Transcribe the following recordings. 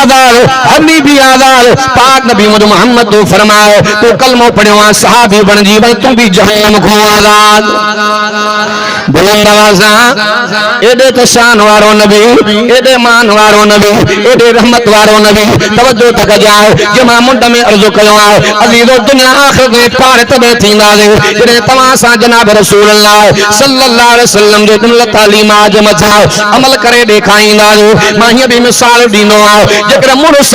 आजाद, हमी भी आजाद। पाक नबी मोहम्मद तो फरमाए तो कलमो पढ़ो सहाबी बन जी भाई तू भी जहन्नम को आजाद। बुलंद आवाज़ एडे तो शान वारो नबी, एडे मान वारो नबी, एडे रहमत वारो नबी। तवज्जो तक जाए जमा मुंड में अर्ज़ कयो आहे अज़ीज़ो दुनिया आखिरत में पार तबे थींदा जॾहिं तव्हां सां जनाब रसूल अल्लाह सल्लल्लाहु अलैहि वसल्लम जे दिल तालीमात जे मथां अमल करे ॾेखारींदा। मां हीअ बि मिसाल ॾींदो आहियां जेकर मुड़ुस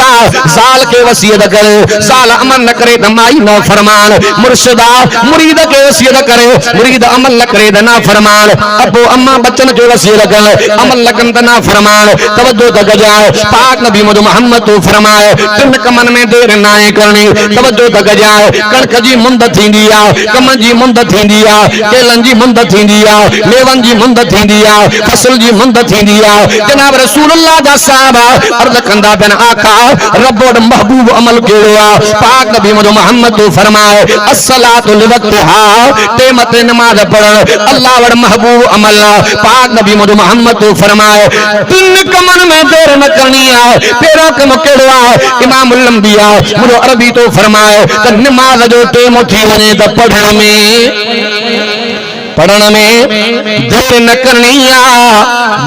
ज़ाल खे वसीयत करे, ज़ाल अमल न करे त माई न फरमान, मुर्शिदा मुरीद खे वसीयत करे, मुरीद अमल न करे त ना फरमान, अबो अम्मा बच्चन खे वसीयत करे अमल न कनि त ना फरमान। तवज्जो त कजाए पाक नबी मोहम्मद तो फरमाए तिन कमन में देर ना करनी। तवज्जो त कजाए कणक जी मुंद थींदी आहे, कम जी मुंद थींदी आहे, केलन जी मुंद थींदी आहे, मेवन जी मुंद थींदी आहे, फसल जी मुंद थींदी आहे। जनाब रसूलुल्लाह जा साहबा अर्ज़ कंदा पिया आका रब वटि महबूब अमल कहिड़ो आहे? पाक नबी मोहम्मद तो फरमाए अस्सलातु लिवक्तिहा, टेम ते नमाज पढ़ण अल्लाह वटि महबूब अमल आहे। पाक नबी मोहम्मद तो फरमाए तिन कमन में देर न करनी आहे। पहिरों कम कहिड़ो आहे? इमामुल अंबिया मुझो अरबी तो फरमाए त नमाज जो टेम थी वञे त पढ़ण में देर न करनी आ,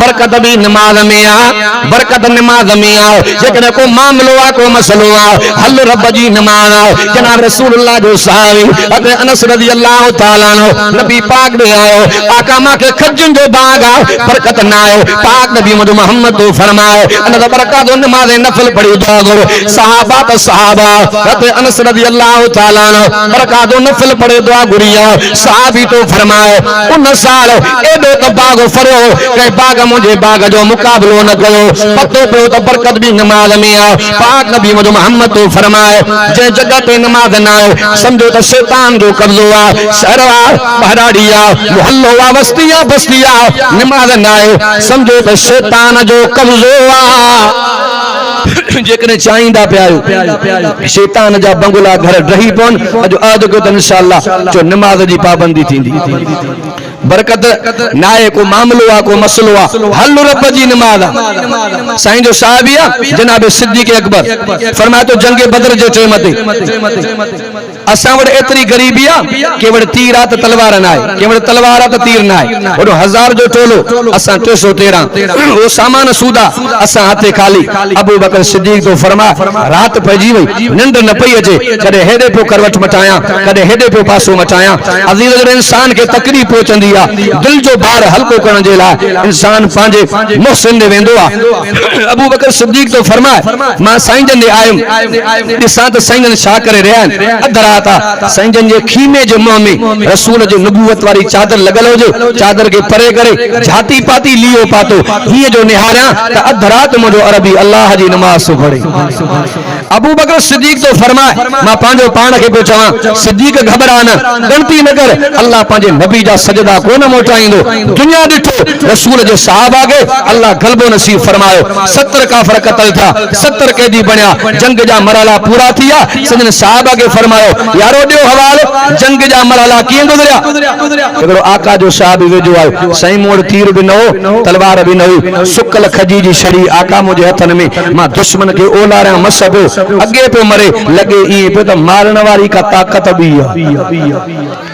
बरकत भी नमाज में आ, बरकत नमाज में आ। जेकॾहिं को मामलो आ, को मसलो आ, हल रब जी नमाज आ। जनाब रसूलुल्लाह जो सहाबी हज़रत अनस रज़ी अल्लाह तआला अन्हु नबी पाक ॾे आयो, आका मांखे खजन जो बाग आ, बरकत ना आयो। पाक नबी मोहम्मद तो फरमाए अन त बरकत नमाज नफल पढ़ी दुआ करो। सहाबा त सहाबा हज़रत अनस रज़ी अल्लाह तआला अन्हु बरकत नफल पढ़े दुआ घुरिया। सहाबी तो फरमाए उन साल एडो तो बाग फरो के बाग मुझे बाग जो मुकाबलो न कयो, पतो पियो तो बरकत भी नमाज में आ। पाक नबी मोहम्मद तो फरमाए जे जगह पे नमाज ना आए समझो तो शैतान जो कब्जो आ, शहरवा बहराड़िया मोहल्लो वा बस्तिया बस्तिया नमाज ना आए समझो तो शैतान जो कब्जो आ। जेकॾहिं चाहींदा पिया आहियो शैतान जा बंगला घर रही पवन अॼु आद को त इंशाअल्लाह जो नमाज जी पाबंदी थींदी। बरकत ना आहे, को मामलो आ, को मसलो आ, हल रब जी नमाज आ। साईं जो साहबी आ जनाब सिद्दीक़ अकबर फरमाए तो जंग बदर जे टाइम ते असां वटि एतिरी गरीबी आ के वटि तीर आ त तलवार न आहे, के वटि तलवार आ त तीर न आहे। वॾो 1000 जो टोलो असां 313 वो सामान सूदा असां हथे खाली। अबू बकर सिद्दीक़ तो फरमाए रात पइजी वई निंड न पई अचे, कॾहिं हेॾे पियो करवट मटायां, कॾहिं हेॾे पियो पासो मटायां। अज़ीज़ जॾहिं इंसान खे तकलीफ़ पहुचंदी आ दिल जो भार हल्को करण जे लाइ इंसान पंहिंजे मुहसिन ॾे वेंदो आ। अबू बकर सिद्दीक़ तो फरमाए मां साईं जन ॾे आयुमि, ॾिसां त साईं जन छा करे रहिया आहिनि। अध रात आ, साईं जन जे खीमे जे मुंहं में रसूल जे नबूवत वारी चादर लॻल हुजे, चादर खे परे करे झाती पाती लियो पातो हीअं जो निहारियां त अध रात मुंहिंजो अरबी अल्लाह जी नमाज़ थो पढ़े। अबू बकर सिद्दीक़ तो फरमाए मां पंहिंजो पाण खे पियो चवां सिद्दीक़ घबरा न, गणती न कर, अल्लाह पंहिंजे नबी जा सजदा कोन मोटाईंदो। दुनिया ॾिठो रसूल जे सहाबा खे अल्लाह गलबो नसीब फरमायो, 70 काफ़िर क़त्ल थिया, 70 कैदी बणिया, जंग जा मरहला पूरा थिया। सजन सहाबा खे फरमायो यारो ॾियो हवालो जंग जा मरहला कीअं गुज़रिया। हिकिड़ो आका जो साहबी वेझो आयो, साईं मूं वटि तीर बि न हो, तलवार बि न हुई, सुकल खजी जी छड़ी आका मुंहिंजे हथनि में, मां दुश्मन खे ओलारियां मस पियो अॻे पियो मरे, लॻे ईअं पियो त मारण वारी का ताक़त बि आहे।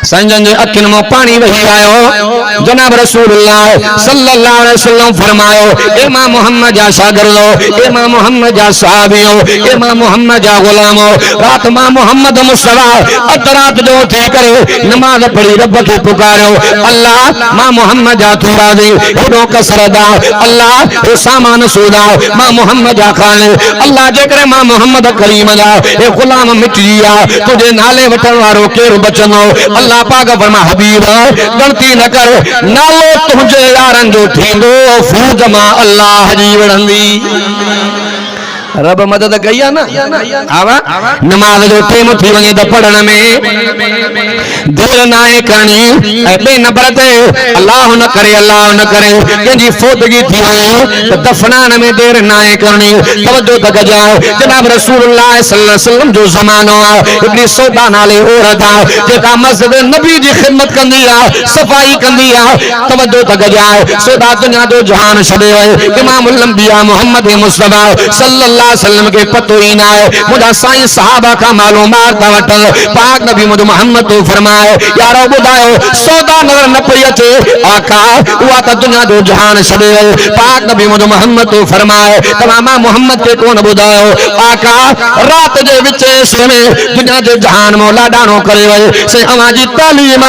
साईं जन जे अखियुनि मां पाणी वही आयो। जनाब रसूलुल्लाह सल्लल्लाहु अलैहि वसल्लम फरमायो ए मां मोहम्मद जा शागिर्दो, ए मां मोहम्मद जा सहाबियो, ए मां मोहम्मद जा गुलामो, रात मां मोहम्मद मुस्तफा अध रात जो थी करे नमाज पढ़ी रब खे पुकारियो अल्लाह मां मोहम्मद जा थोड़ा दे हेॾो कसरदा अल्लाह ओ सामान सूदा मां मोहम्मद जा खाने अल्लाह जेकरे मां मोहम्मद करीम जा ए गुलाम मिटी आ तुझे नाले वठण वारो केर बचंदो। अल्लाह पाक फरमा हबीब गलती न कर, नालो तुझे यारन जो थींदो फौज मां अल्लाह जी वड़ंदी। रब मदद कई ना आवा नमाज जो टेम थी वने द पढ़न में देर नाए करनी बे नंबर ते अल्लाह न करे कंजी फोदगी थी तो दफनान में देर नाए करनी तवज्जो तक जाओ जनाब रसूलुल्लाह सल्लल्लाहु अलैहि वसल्लम जो ज़मानो आ इब्न सौदा नाले औरत आ जेका मस्जिद नबी जी खिदमत कंदी आ सफाई कंदी आ तवज्जो तक जाओ सौदा दुनिया जो जहान छड़े इमामुल अंबिया मोहम्मद मुस्तफा सल्लल्लाहु अलैहि वसल्लम के पतो ही ना है मुझा साईं सहाबा का मालूमात ता वठल पाक नबी मोहम्मद तो फरमाए यारो बुधायो सौदा नजर न पई अचे आका उहा त दुनिया जो जहान छड़े पाक नबी मोहम्मद तो फरमाए तमाम मोहम्मद के कोन बुधायो आका रात जे विच में दुनिया जो जहान मौला डाणो करे वे से अवा जी तालीम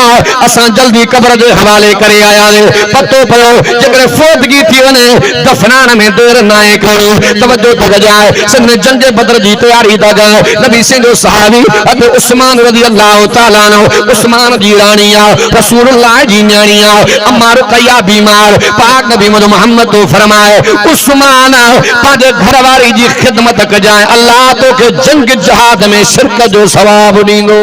असा जल्दी कब्र जे हवाले करे आया पतो पयो जेकर फोदगी थी वने दफनान में देर नाए करो तवज्जो तक जाए सिंध जंग बदर जी तैयारी ता गए नबी सिंधु सहाबी अते उस्मान रजी अल्लाह तआला नो उस्मान जी रानिया रसूलुल्लाह जी न्याणिया अम्मा रुकैया बीमार पाक नबी मोहम्मद तो फरमाए उस्मान पाजे घरवारी जी खिदमत क जाए अल्लाह तो के जंग जहाद में शिरकत जो सवाब दींदो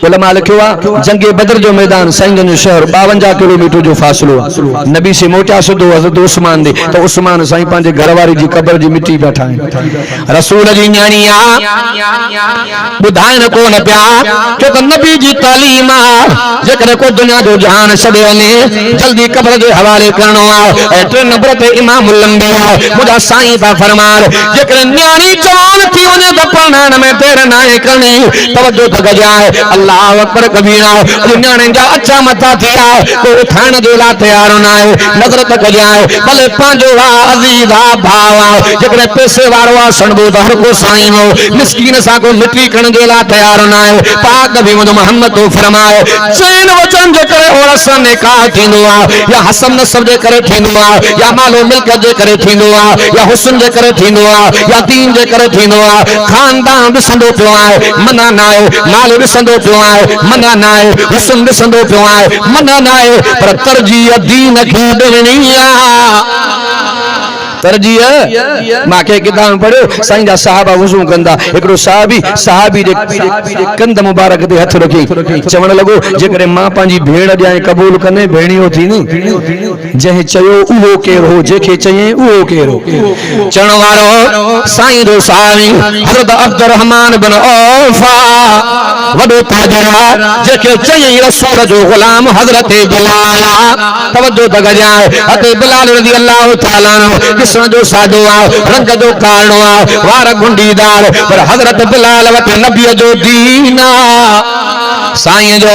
उलमा लिखियो जंगे बदर जो मैदान साईं शहर 52 किलोमीटर जो फासलो नबी से मोटा सुधो हज़रत उस्मान दे तो उस्मान साईं पांजे घरवारी जी कब्र जी मिट्टी बैठा है रसूल जी न्याणिया बुधाइन को न प्या क्योंकि नबी जी तालीम जेकर को दुनिया जो जहान छड़े वने जल्दी कब्र जे हवाले करनो आ ए 3 नंबर ते इमाम लंबिया मुझा साईं ता फरमार जेकर न्याणी जवान थी वने त पढ़ाण में देर नाए करनी तवज्जो तक जाए अल्लाह अकबर कबीरा न्याणे जा अच्छा मथा थिया को उठाण जे ला तैयार ना है नजर तक जाए भले पांजो वा अजीज आ भावा जेकर पैसे वारो आ सणबो त हर को साईं हो मिस्कीन सा को मिट्टी कण जे ला तैयार ना है पाक नबी मोहम्मद तो फरमाए चैन वचन जे करे और सन निकाह थींदो आ या हसन नसब जे करे थींदो आ या मालो मिल्कत जे करे थींदो आ या हुस्न जे करे थींदो आ या दीन जे करे थींदो आ खानदान ॾिसंदो पियो आहे मना ना है माल ॾिसंदो पियो आहे मना ना है हुस्न ॾिसंदो पियो आहे मना ना है पर तरजीह दीन खे ॾियणी आहे तरजीह माके किताब पढ़ो साईं जा साहबा वुजू कंदा एकरो साहबी जे कंद मुबारक ते हथ रखी चवण लगो जेकरे मां पांजी भेण ॾाए कबूल कने भेणियो थी नी जहे चयो उहो केर हो जेके चये उहो केर हो चवण वारो साईं जो साहबी हज़रत अब्दुर्रहमान बिन औफा वडो ताजरा जेके चये रसूल जो गुलाम हज़रत बिलाल तवज्जो तक जाए अते बिलाल रज़ी अल्लाह तआला जो साधो आ रंग जो कारणो आ वार गुंडीदार पर हजरत बिलाल वट नबी जो दीन साईं जो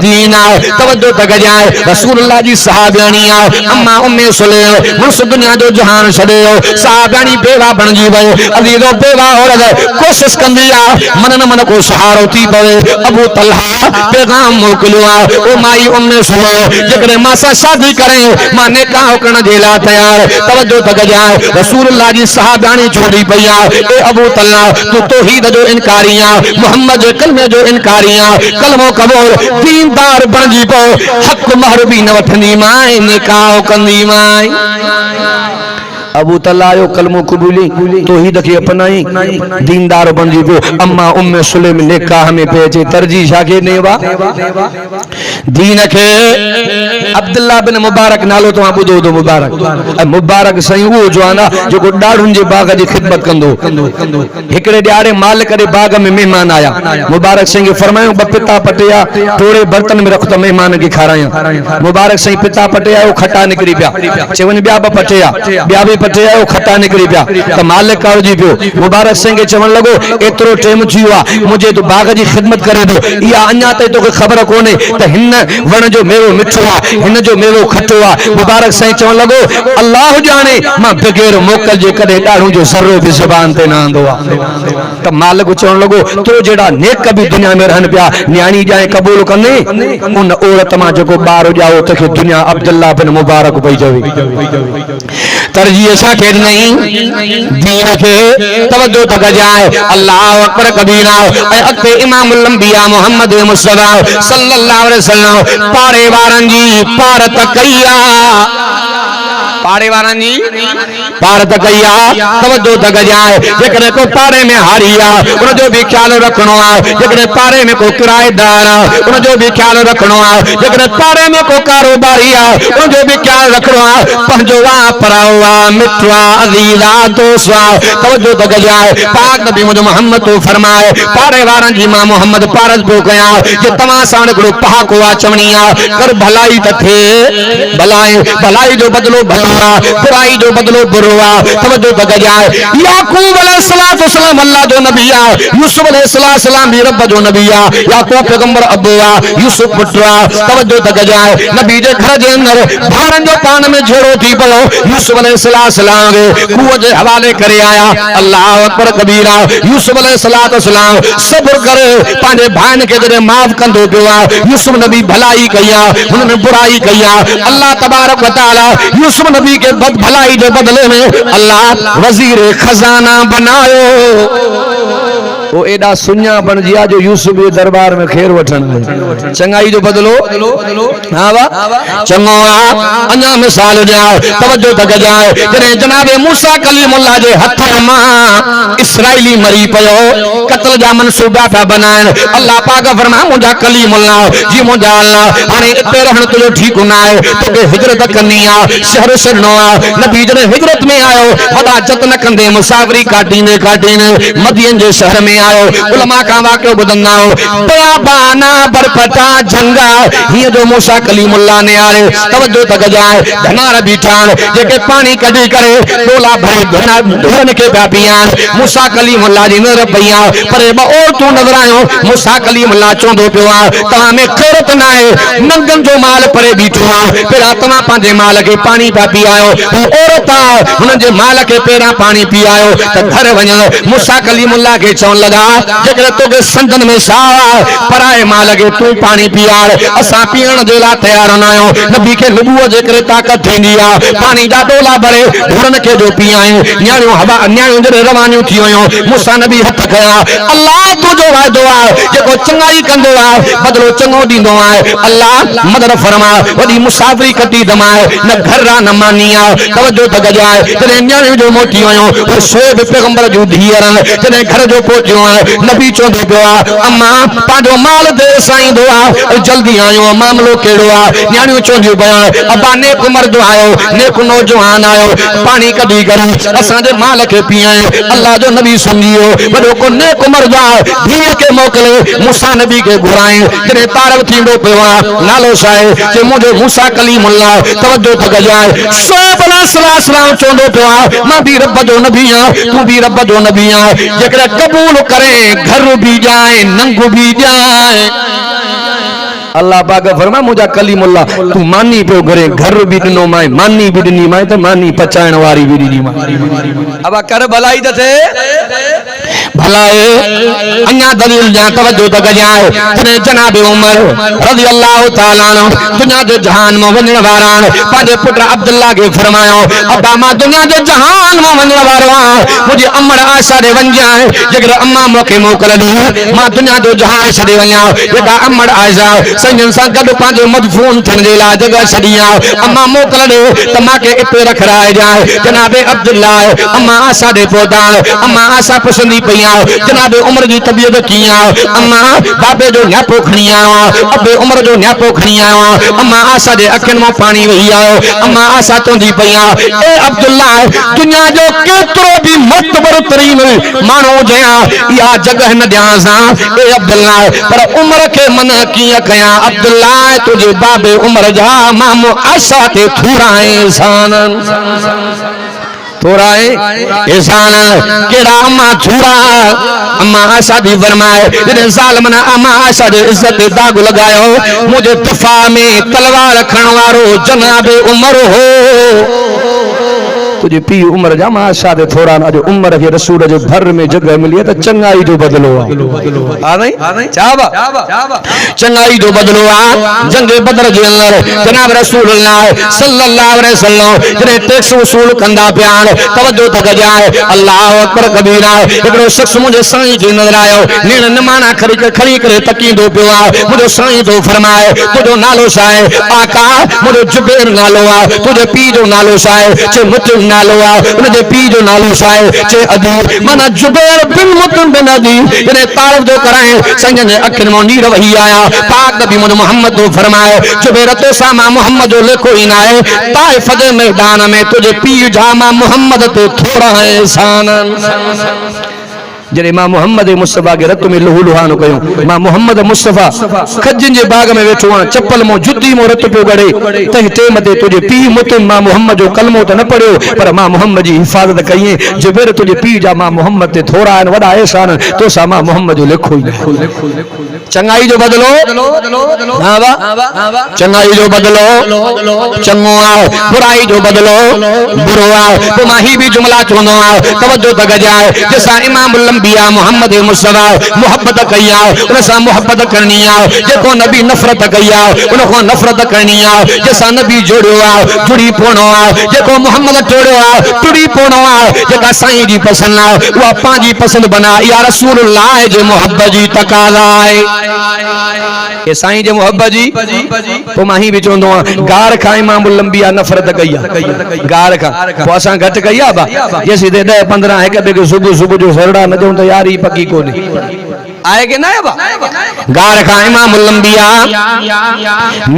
दीन तवज्जो तक जाए रसूलुल्लाह जी सहाबियानी आ अम्मा उम्मे सुलैम मुस दुनिया जो जहान छड़ियो सहाबियानी बेवा बनजी वयो अजीजो बेवा औरत कोशिश कंदी आ मन न मन को सहारो थी पवे अबू तलहा पैगाम मोकलियो आ ओ माई उम्मे सुलैम जेकरे मां सा शादी करे मां निकाह करण जे ला तैयार तवज्जो तक जाए रसूलुल्लाह जी सहाबानी छोड़ी पया ए अबू तल्ला तू तौहीद जो इनकारिया मोहम्मद के कलमे जो इनकारिया कलमो कबूल दीनदार बनजी पो हक महर भी न वठनी माए निकाह कंदी माए अबू तल्ला आयो कलमो कबूली तौहीद के अपनाई दीनदार बनजी पो अम्मा उम्मे सुलैम निकाह में पेजे तरजीह शाके नेवा दीन के अब्दुल्ला बिन मुबारक नालो तो बुधो दो मुबारक सही वो जवाना जो को डाढुन जे बाग जी खिदमत कंदो एकड़े ड्यारे माल करे बाग में मेहमान आया मुबारक सही फरमायो ब पिता पटिया थोड़े बर्तन में रख तो मेहमान के खाराया मुबारक सही पिता पटिया वो खट्टा निकरी पिया चवन ब्या ब पटिया ब्या भी पटिया वो खट्टा निकरी पिया त मालिक काजी पियो मुबारक सही चवन लगो एतरो टाइम थिया मुझे तो बाग जी खिदमत करे दो या अन्या ते तो खबर कोने त हिन वण जो मेवो मिठो आ हिन जो मेवो खटो आ मुबारक साईं चवण लगो अल्लाह जाने मां बगैर मोकल जे कदे डाढो जो सर्रो भी ज़बान ते ना आंदो आ त मालिक चवण लगो तो जेड़ा नेक भी दुनिया में रहन पिया न्याणी जाए कबूल कने उन औरत मां जो बार जाओ तके दुनिया अब्दुल्ला बिन मुबारक पई जावे तरजीह सा के नहीं दीन के तवज्जो तक जाए अल्लाह अकबर कबीरा ए अते इमाम अंबिया मोहम्मद मुस्तफा सल्लल्लाहु अलैहि वसल्लम पारे वारन जी पार तकैया पाड़े वाला जी पार तक गया तवज्जो तक जाए जेकरे को पारे में हारिया उन जो भी ख्याल रखनो है जेकरे पारे में को किराएदार उन जो भी ख्याल रखनो है जेकरे पारे में को कारोबारी उन जो भी ख्याल रखनो है पंजवा परावा मिठवा अजीजा दोस्वा तवज्जो तक जाए पाक नबी मोहम्मद तो फरमाए पारे वाला जी मां मोहम्मद पारस को गया जे तमा साण को पहा को चवणिया कर भलाई तथे भलाई भलाई जो बदलो भला बुराई जो बदलो बुरा तवज्जो तक जाए याकूब अलैहिस्सलाम अल्लाह जो नबी यूसुफ अलैहिस्सलाम भी रब जो नबी याकूब पैगंबर अबुआ यूसुफ पुत्रा तवज्जो तक जाए नबी जे घर जे अंदर भारन जो पान में झेड़ो थी पड़ो यूसुफ अलैहिस्सलाम के कुओं जे हवाले करे आया अल्लाह अकबर कबीरा यूसुफ अलैहिस्सलाम सब्र करे पांजे भाइन के जरे माफ कंदो पियो यूसुफ नबी भलाई कया उन्होंने बुराई कया अल्लाह तबारक व तआला यूसुफ नबी के बद भलाई के बदले में अल्लाह वजीर खजाना बनायो वो एडा सुन्या बन जिया जो यूसुफ के दरबार में खेर वठन चंगाई जो बदलो हां वा चंगो अन्या मिसाल जा तवज्जो तक जाए जने जनाबे मूसा कलीमुल्लाह जे हथ में इस्राएली मरी पयो कत्ल जा मंसूबा था बनाए अल्लाह पाक फरमा मुजा कलीमुल्लाह जी मुजा अल्लाह हाने इते रहन तुलो ठीक ना है तोके हिजरत करनी आ शहर छड़नो आ नबी जने हिजरत में आयो वदा जतन कंदे मुसाफरी काटीने मदीन जे शहर में आयो उलमा का वाक्य बुदंदा हो बयाबाना बरपटा जंगा ये जो मूसा कलीमुल्लाह ने आरे तवज्जो तक जाए धनार बीठान जेके पानी कढी करे डोला भरे धना धरन के बापियान मूसा कलीमुल्लाह जी नर भैया परे और तू नजर आयो मूसा कलीमुल्लाह चोंदो पियो ता में खैरत ना है नंगन जो माल परे बीठो पेरा तना पांजे माल के पानी पी आयो औरता हुन जे माल के पेरा पानी पी आयो त घर वण मूसा कलीमुल्लाह के चौन लगा जेकर तो के संदन में सा पराए माल के तू पानी पियार असा पीण जे ला तैयार न आयो नबी के नबूवत जेकर ताकत थींदी आ पानी दा डोला भरे घुरन के जो पियाए न्याणियो हवा न्याणियो जे रवानियो थी वयो मूसा नबी हथ खया अल्लाह तू जो वादो आ जेको चंगाई कंदो आ बदलो चंगो दींदो आ अल्लाह मदद फरमा वडी मुसाफरी कटी दमाए न घर रा न मानिया तवज्जो तक जाए जने न्याणियो जो मोटी वयो शोएब पैगंबर जो धीअरन जने घर जो पहुंचो नबी चोंदो पियो अम्मा पांजो माल दे साईं दुआ जल्दी आयो मामलो केड़ो आ न्याणियो चोंदियो पियो अब्बा नेक मर्द आयो नेक नौजवान आयो पानी कढी कर असा दे माल के पियाए अल्लाह जो नबी सुनियो बड़ो को नेक मर्द आ धीर के मोकले मूसा नबी के घुराए जने तारव थींदो पियो नालो साए जे मुझे मूसा कलीमुल्लाह तवज्जो तक जाए शोएब अलैहिस्सलाम चोंदो पियो मां भी रब जो नबी आ तू भी रब जो नबी आ जेकर कबूल करे घर भी जाए नंग भी जाए अल्लाह पाक फरमा मुझा कलीमुल्लाह तू मानी पे घरे घर भी दिनो माए मानी भी दिनी माए तो मानी पचाइण वारी भी दिनी माए अब कर भलाई दथे भलाए अन्या दलील जा तवज्जो तक जाए जने जनाब उमर रजी अल्लाह तआला अन्हु दुनिया जे जहान में वणण वारान पांजे पुत्र अब्दुल्लाह के फरमायो अब्बा मां दुनिया जे जहान में वणण वारा मुझे अमर आशा दे वन जाए जेकर अम्मा मोके मोकल दी मां दुनिया जो जहान छडे वया जेका अमर आशा संजन सा गड पांजे मदफून थन जे ला जगह छडिया अम्मा मोकल दे त मां के इते रख राय जाए जनाब अब्दुल्लाह अम्मा आशा दे पोता अम्मा आशा पसंदी पई जनाब उमर की तबीयत किया अम्मा बाबे जो न्यापो खणी आयो अबे उमर जो न्यापो खणी आयो अम्मा आशा दे अखन में पानी वही आयो अम्मा आशा तोंदी पया ए अब्दुल्ला दुनिया जो केतरो भी मतबर तरीन मानो जया या जगह न दियासा ए अब्दुल्ला पर उमर के मन किया कया अब्दुल्ला तुझे बाबे उमर जा मामो आशा ते थुराए सान थोड़ा एहसान केड़ा अम्मा छुड़ा अम्मा आशा दी फरमाए जने जालिम ने अम्मा आशा दे इज्जत दे दाग लगायो मुझे तफा में तलवार रखण वारो जनाब उमर हो तुझे पी उम्र जा मां शादे थोड़ा अज उम्र के रसूल जो भर में जगह मिली त चंगाई जो बदलो आ नहीं चाबा चंगाई जो बदलो आ जंगे बदर जे अंदर जनाब रसूलुल्लाह सल्लल्लाहु अलैहि वसल्लम जने टैक्स वसूल कंदा प्यान तवज्जो तक जाए अल्लाह अकबर कबीरा एकड़ो शख्स मुझे साईं के नजर आयो नेण नमाना खड़ी करे तकींदो पियो आ मुझे साईं तो फरमाए तुझो नालो छाए आका मुझे जुबैर नालो आ तुझे पी जो नालो छाए चे मुतम नालो आ उनजे पी जो नालो छाए चे अदी माना जुबैर बिन मुतम बिन अदी जने तारीफ जो कराए साईं ने अखिन मो नीर वही आया पाक नबी मोहम्मद तो फरमाए जुबैर तो सामा मोहम्मद जो लिखो ही ना है ताइफ दे मैदान में तुझे पी जामा मोहम्मद ते थोड़ा है एहसान जरे मां मोहम्मद मुस्तफा के रत में लहू लुहान कयो मां मोहम्मद मुस्तफा खजन जे बाग में वेठो आ चप्पल मो जुती मो रत पे गड़े तही टेम ते तुझे पी मुतम मां मोहम्मद जो कलमो त न पढ़ियो पर मां मोहम्मद जी हिफाजत कई जुबैर तुझे पी जा मां मोहम्मद ते थोड़ा है वडा एहसान तो सा मां मोहम्मद जो लिखो ही चंगाई जो बदलो हां वा चंगाई जो बदलो चंगो आ बुराई जो बदलो बुरो आ तो माही भी जुमला चोनो आ तवज्जो तक जाए जैसा इमाम अंबिया मोहम्मद मुस्तफा मोहब्बत कया उनसा मोहब्बत करनी आ जेको नबी नफरत कया उनको नफरत करनी आ जैसा नबी जोड़ो आ जुड़ी पोणो आ जेको मोहम्मद तोड़ो आ तुड़ी पोणो आ जेका साईं जी पसंद आ वा पांजी पसंद बना या रसूलुल्लाह जे मोहब्बत जी तकाजा है ये साईं जे मोहब्बत जी तो माही भी चोंदो आ गार खा इमाम अंबिया नफरत कया गार खा तो असा घट कया बा ये सीधे 10 15 एक बे सुबह सुबह जो सरड़ा न जो तैयारी पक्की कोनी आए के ना बा गार खा इमाम अंबिया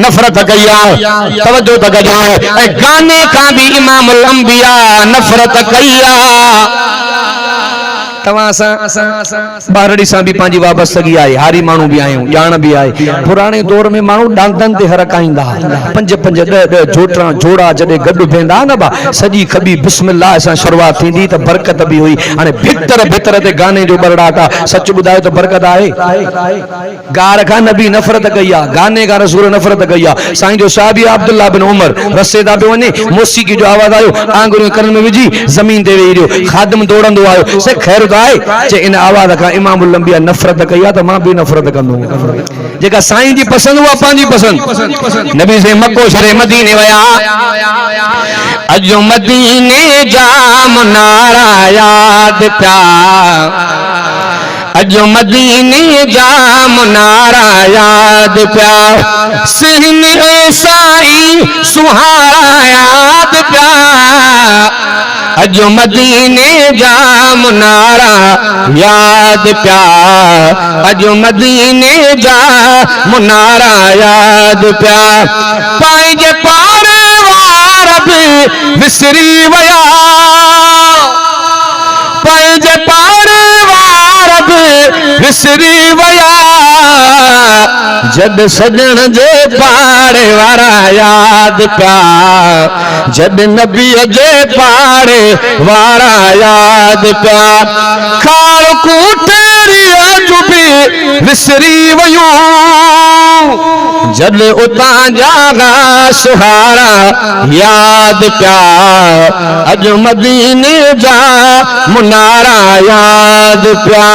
नफरत कया तवज्जो तक जाए ए गाने का भी इमाम अंबिया नफरत कया बारड़ी सा भी पांजी वाबस्तगी आए हारी मानू भी आयो जान भी आए पुराने दौर में मानू डांगन ते हरकाइंदा 5-5 10 जोटरा जोड़ा जदे गड भेंदा न बा सजी खबी बिस्मिल्लाह सा शुरुआत थींदी त बरकत भी हुई हाने भीतर भीतर ते गाने जो बरड़ाटा सच बुधायो तो बरकत आए गार खा नबी नफरत कया गाने का रसूल नफरत कया साईं जो साहबी अब्दुल्लाह बिन उमर रस्ते दा पे वने मौसीकी जो आवाज आयो आंगुरियों करन में विजी जमीन ते वेही रियो खादम दौड़ंदो आयो से खैर चे इन आवाज का इमाम अंबिया नफरत कया तो मां भी नफरत कंदो जेका साईं जी पसंद हुआ पांजी पसंद नबी से मक्को शरे मदीने वया अजो मदीने जा मुनारा याद प्या अजो मदीने जा मुनारा याद प्या सिहन साईं सुहारा याद प्या अजो मदीने जा मुनारा याद प्या अजो मदीने जा मुनारा याद प्या पांजे पारे वार भी विसरी वया पांजे पारे वार भी विसरी वया जब सजन जे पारे वारा याद प्या जब नबी जे पारे वारा याद प्या खार कूटेरी अजुबी विसरी वयूं जब उता जागा सुहारा याद प्या अज मदीने जा मुनारा याद प्या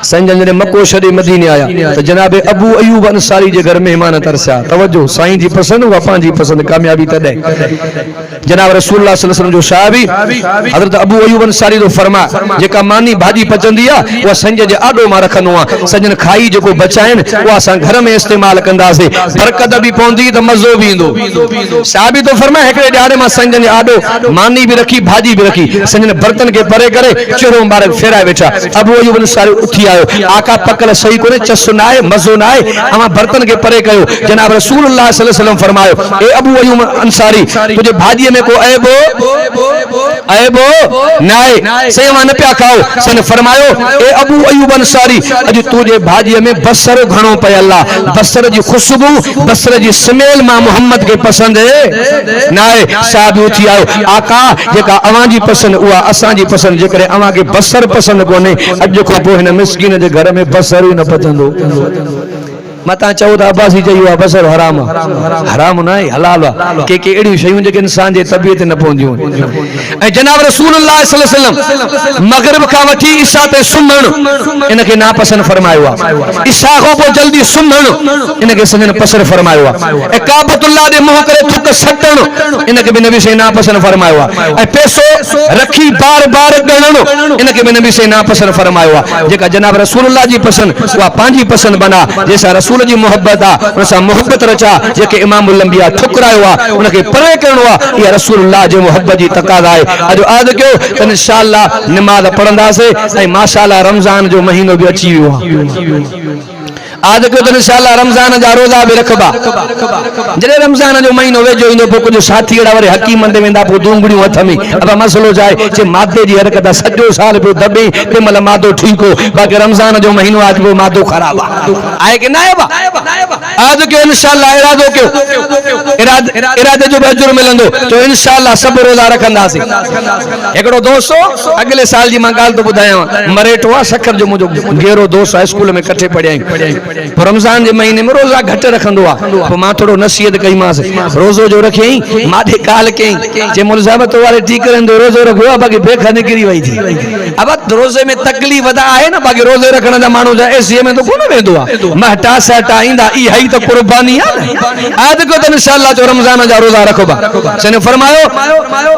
संजन ने मक्को शरी मदीने आया तो जनाब अबू अयूब अंसारी के घर मेहमान तरसा तवज्जो साईं जी पसंद वा पांजी पसंद कामयाबी तदे जनाब रसूलुल्लाह सल्लल्लाहु अलैहि वसल्लम जो साहबी हजरत अबू अयूब अंसारी तो फरमा जेका मानी भाजी पचंदी आ वो संजन जे आडो मा रखनो आ संजन खाई जो बचाइन वो असा घर में इस्तेमाल कंदासे बरकत भी पौंदी तो मजो भी इंदो साहबी तो फरमा एकड़े डाड़े मा संजन जे आडो मानी भी रखी भाजी भी रखी संजन बर्तन के परे करे चुरो मारे फेरा बैठा अबू अयूब अंसारी उठी आका पकल सही को चस्सो ना है मजो ना है हम बर्तन के परे कयो जनाब रसूलुल्लाह सल्लल्लाहु अलैहि वसल्लम फरमायो ए अबू अयूब अंसारी तुझे भाजी में को ऐबो नाए से मा न पिया खाओ सन फरमायो ए अबू अयूब अंसारी अज तुझे भाजी में बसर घणो पे अल्लाह बसर जी खुशबू बसर जी स्मेल मा मोहम्मद के पसंद है नाए साहब उठी आयो आका जेका अवां जी पसंद हुआ असां जी पसंद जेकरे अवां के बसर पसंद कोने अज को पो हिन मिस्किन जे घर में बसर ही न पचंदो मता चओ था अब्बासी चयो आहे बसर हराम हराम न आहे हलाल आहे के अहिड़ियूं शयूं जेके इंसान जे तबियत न पवंदियूं ऐं जनाब रसूलुल्लाह सल्लल्लाहु अलैहि वसल्लम मगरिब खां वठी इशा ते सुम्हण इनखे नापसंद फरमायो आहे इशा खां पोइ जल्दी सुम्हण इनखे सजन पसंद फरमायो आहे ऐं काबतुल्लाह दे मुंह करे थुक सटण इनखे बि नबी से नापसंद फरमायो आहे ऐं पैसो रखी बार बार ॻणण इनखे बि नबी से नापसंद फरमायो आहे जेका जनाब रसूलुल्लाह जी पसंद उहा पंहिंजी पसंद बना जैसा रसूल जी मोहब्बत आहे उन सां मोहब्बत रचा जेके इमामुल अंबिया ठुकरायो आहे उनखे परे करणो आहे इहा रसूलुल्लाह जे मोहब्बत जी तक़ाज़ा आहे अॼु आद कयो त इंशाअल्लाह नमाज़ पढ़ंदासीं ऐं माशाअल्लाह रमज़ान जो महीनो बि अची वियो आहे आज को तो इंशाअल्लाह रमजान जा रोजा भी रखबा जड़े रमजान जो महीनो वेजो इंदो पो कुछ साथी एड़ा वरे हकीम मंदे वेंदा पो दूंगड़ियों हथ में अब मसलो जाए जे मादे जी हरकत सजो साल पे दबे ते मल मादो ठीक हो बाकी रमजान जो महीनो आज वो मादो खराब आए के ना बा आज के इंशाअल्लाह इरादो क्यों इरादे जो अजर मिलंदो तो इंशाअल्लाह सब रोजा रखंदासी एकड़ो दोस्त अगले साल जी मां गाल तो बुधाया मरेटवा सखर जो मुजो गेरो दोस्त स्कूल में इकट्ठे पढ़िया रमजान के महीने में रोजा घट रखंदो आ मां थोड़ो नसीहत कई मास रोजो जो रखई मादे काल कई जे मोल साहब तो वाले ठीक करंदो रोजो रखो बाकी बेखा निकरी वई थी अब रोजे में तकलीफ वदा है ना बाकी रोजे रखण दा मानो जा एसी में तो कोन वेंदो आ महटा सटा इंदा ई हई तो कुर्बानी आ आज को तो इंशाअल्लाह जो रमजान जा रोजा रखबा सने फरमायो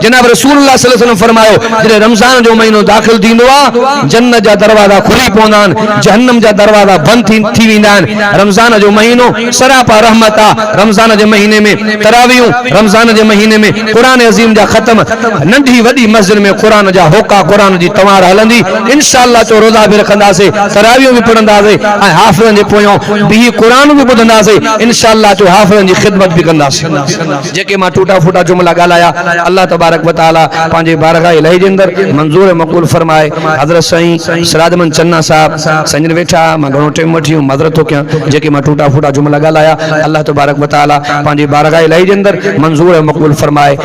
जनाब रसूलुल्लाह सल्लल्लाहु अलैहि वसल्लम फरमायो जे रमजान जो महीनो दाखिल थींदो आ जन्नत जा दरवाजा खुली पवंदान जहन्नम जा दरवाजा बंद थी रमजान जो महीनो सरापा रहमत आ रमजान के महीने में तरावियूं रमजान के महीने में कुरान अजीम जा खत्म नंढी वडी मस्जिद में कुरान जा होका कुरान जी तवार हलंदी इंशाअल्लाह तो रोजा भी रखंदासे तरावियूं भी पढ़ंदासे ऐं हाफिज़न जे पोयों भी कुरान भी ॿुधंदासे इंशाअल्लाह तो हाफिज़न जी खिदमत भी कंदासे जेके मां टूटा फूटा जुमला गालाया अल्लाह तबारक व तआला पांजे बारगाह इलाही जे अंदर मंजूर मक़बूल फरमाए हजरत साईं सिराजमन चन्ना साहब संजन वेठा मां घणो टाइम वठी मदरत तो क्या जेके मां टूटा फूटा जुमला गालाया अल्लाह तबारक व तआला पांजे बारगाह इलाही जे अंदर मंजूर मक़बूल फरमाए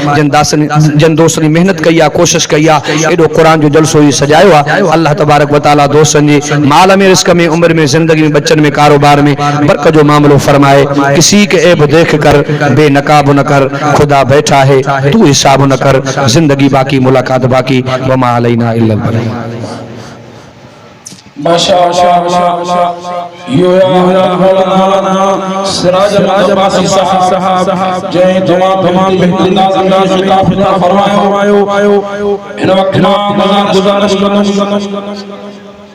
जन दोस्तनी मेहनत कई आ कोशिश कई आ एडो कुरान जो जलसो ही सजायो आ अल्लाह तबारक व तआला दोस्तन जी माल में रिस्क में उम्र में जिंदगी में बच्चन में कारोबार में बरकत जो मामलो फरमाए किसी के ऐब देख कर बेनकाब न कर खुदा बैठा है तू हिसाब न कर जिंदगी बाकी मुलाकात बाकी वमा अलैना इल्लल बलाग माशाअल्लाह यो या मौलाना सिराजुल अब्बासी साहब जय तमाम अंदाज में काफी फरमायो इन वक्त में गुजारिश कंदम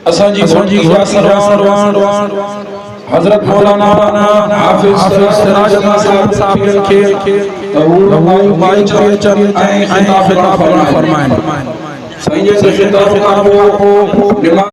असा जी सरवान हजरत मौलाना हाफिज सिराजुल साहब के भाई चल ऐं काफी फरमाए सही से